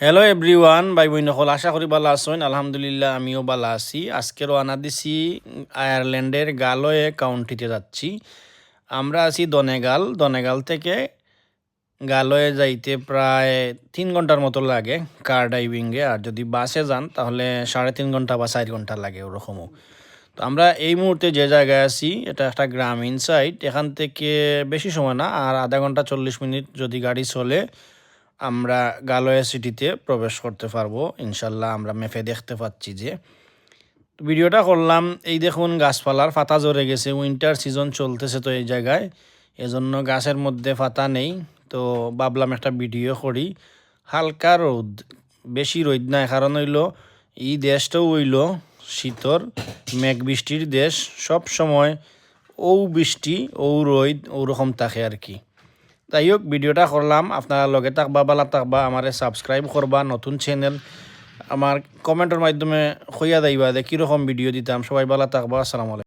Hello everyone, ভাই বোন সকল আশা করি ভালো আছেন। আলহামদুলিল্লাহ আমিও ভালো আছি। আজকে রওনা দিছি আয়ারল্যান্ডের গালওয়ে কাউন্টিতে যাচ্ছি। আমরা আছি দনেগাল থেকে গালওয়ে যাইতে প্রায় 3 ঘন্টার মতো লাগে কার ড্রাইভিংয়ে। আর যদি বাসে যান তাহলে 3.5 ঘন্টা বা 4 ঘন্টা লাগে ওরকমও। তো আমরা এই মুহূর্তে যে জায়গায় আছি এটা একটা গ্রামীণ সাইড। এখান থেকে বেশি সময় না, আর আধা ঘন্টা 40 মিনিট যদি গাড়ি চলে আমরা গালওয়ে সিটিতে প্রবেশ করতে পারবো ইনশাল্লাহ। আমরা ম্যাপে দেখতে পাচ্ছি যে ভিডিওটা করলাম। এই দেখুন গাছপালার পাতা ঝরে গেছে, উইন্টার সিজন চলতেছে তো এই জায়গায়, এজন্য গাছের মধ্যে পাতা নেই। তো ভাবলাম একটা ভিডিও করি। হালকা রোদ, বেশি রোদ না, কারণ হইল এই দেশটাও হইল শীতর মেঘ বৃষ্টির দেশ। সব সময় ও বৃষ্টি ও রোদ ওরকম থাকে আর কি। তাই হোক, ভিডিওটা করলাম, আপনারা লগে থাকবা, ভালো থাকবা, আমারে সাবস্ক্রাইব করবা, নতুন চ্যানেল আমার কমেন্টের মাধ্যমে কইয়া দিবা যে কীরকম ভিডিও দিতাম। সবাই ভালো থাকবা, আসসালামু আলাইকুম।